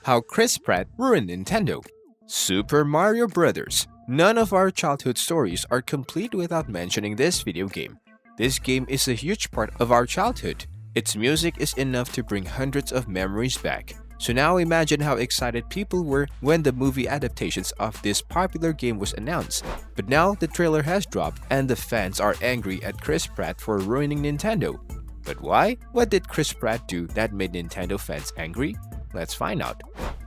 How Chris Pratt Ruined Nintendo. Super Mario Bros. None of our childhood stories are complete without mentioning this video game. This game is a huge part of our childhood. Its music is enough to bring hundreds of memories back. So now imagine how excited people were when the movie adaptations of this popular game was announced. But now the trailer has dropped and the fans are angry at Chris Pratt for ruining Nintendo. But why? What did Chris Pratt do that made Nintendo fans angry? Let's find out.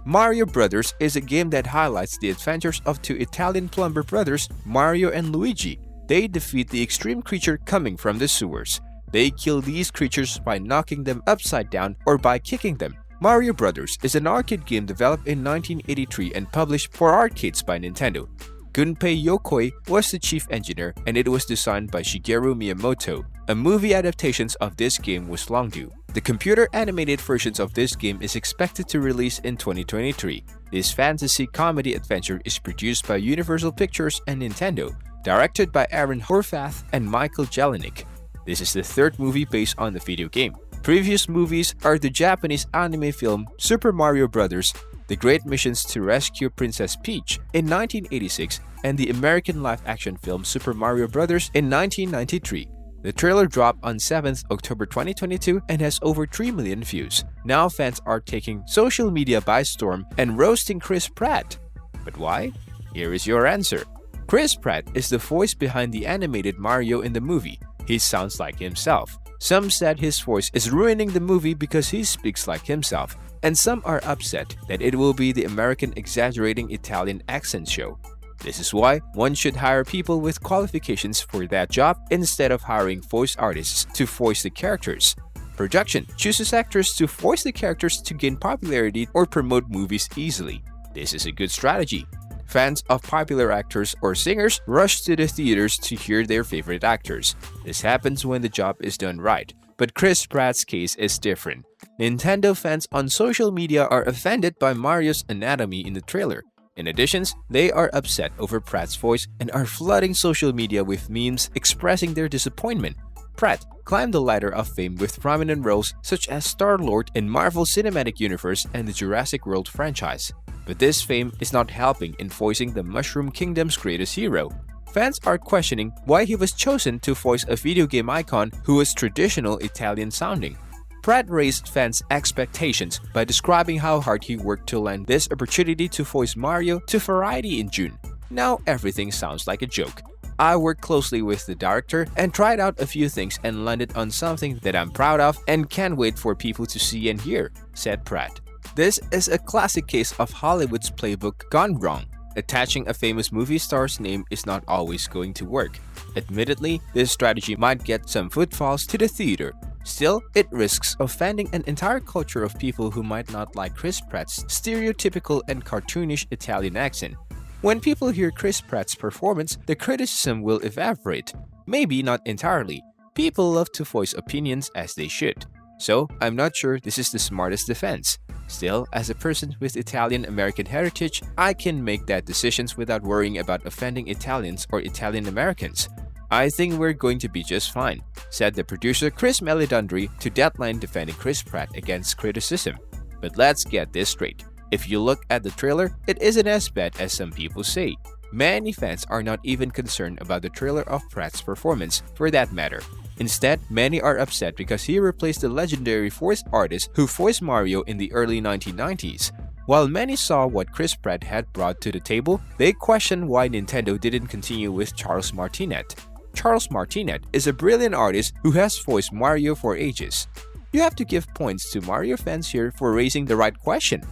Mario Brothers is a game that highlights the adventures of two Italian plumber brothers, Mario and Luigi. They defeat the extreme creature coming from the sewers. They kill these creatures by knocking them upside down or by kicking them. Mario Brothers is an arcade game developed in 1983 and published for arcades by Nintendo. Gunpei Yokoi was the chief engineer and it was designed by Shigeru Miyamoto. A movie adaptation of this game was long due. The computer animated versions of this game is expected to release in 2023. This fantasy comedy adventure is produced by Universal Pictures and Nintendo, directed by Aaron Horvath and Michael Jelenic. This is the third movie based on the video game. Previous movies are the Japanese anime film Super Mario Bros., The Great Missions to Rescue Princess Peach in 1986, and the American live-action film Super Mario Bros. In 1993. The trailer dropped on 7th October 2022 and has over 3 million views. Now fans are taking social media by storm and roasting Chris Pratt. But why? Here is your answer. Chris Pratt is the voice behind the animated Mario in the movie. He sounds like himself. Some said his voice is ruining the movie because he speaks like himself, and some are upset that it will be the American exaggerating Italian accent show. This is why one should hire people with qualifications for that job instead of hiring voice artists to voice the characters. Production chooses actors to voice the characters to gain popularity or promote movies easily. This is a good strategy. Fans of popular actors or singers rush to the theaters to hear their favorite actors. This happens when the job is done right. But Chris Pratt's case is different. Nintendo fans on social media are offended by Mario's anatomy in the trailer. In addition, they are upset over Pratt's voice and are flooding social media with memes expressing their disappointment. Pratt climbed the ladder of fame with prominent roles such as Star-Lord in Marvel Cinematic Universe and the Jurassic World franchise. But this fame is not helping in voicing the Mushroom Kingdom's greatest hero. Fans are questioning why he was chosen to voice a video game icon who was traditional Italian sounding. Pratt raised fans' expectations by describing how hard he worked to land this opportunity to voice Mario to Variety in June. Now everything sounds like a joke. I worked closely with the director and tried out a few things and landed on something that I'm proud of and can't wait for people to see and hear, said Pratt. This is a classic case of Hollywood's playbook gone wrong. Attaching a famous movie star's name is not always going to work. Admittedly, this strategy might get some footfalls to the theater. Still, it risks offending an entire culture of people who might not like Chris Pratt's stereotypical and cartoonish Italian accent. When people hear Chris Pratt's performance, the criticism will evaporate. Maybe not entirely. People love to voice opinions as they should. So, I'm not sure this is the smartest defense. Still, as a person with Italian-American heritage, I can make that decisions without worrying about offending Italians or Italian-Americans. I think we're going to be just fine, said the producer Chris Melidundri to Deadline defending Chris Pratt against criticism. But let's get this straight. If you look at the trailer, it isn't as bad as some people say. Many fans are not even concerned about the trailer of Pratt's performance, for that matter. Instead, many are upset because he replaced the legendary voice artist who voiced Mario in the early 1990s. While many saw what Chris Pratt had brought to the table, they question why Nintendo didn't continue with Charles Martinet. Charles Martinet is a brilliant artist who has voiced Mario for ages. You have to give points to Mario fans here for raising the right question.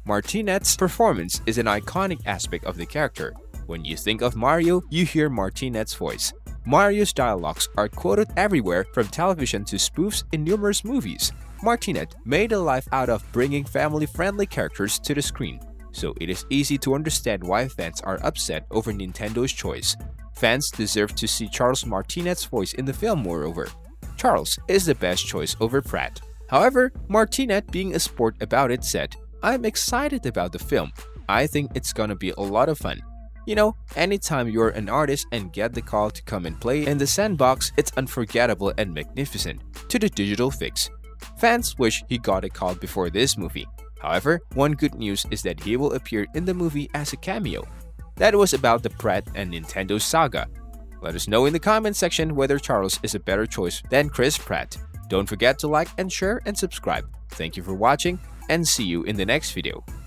Martinet's performance is an iconic aspect of the character. When you think of Mario, you hear Martinet's voice. Mario's dialogues are quoted everywhere from television to spoofs in numerous movies. Martinet made a life out of bringing family-friendly characters to the screen, so it is easy to understand why fans are upset over Nintendo's choice. Fans deserve to see Charles Martinet's voice in the film moreover. Charles is the best choice over Pratt. However, Martinet, being a sport about it, said, "I'm excited about the film. I think it's gonna be a lot of fun. You know, anytime you're an artist and get the call to come and play in the sandbox, it's unforgettable and magnificent." To the digital fix. Fans wish he got a call before this movie. However, one good news is that he will appear in the movie as a cameo. That was about the Pratt and Nintendo saga. Let us know in the comment section whether Charles is a better choice than Chris Pratt. Don't forget to like and share and subscribe. Thank you for watching and see you in the next video.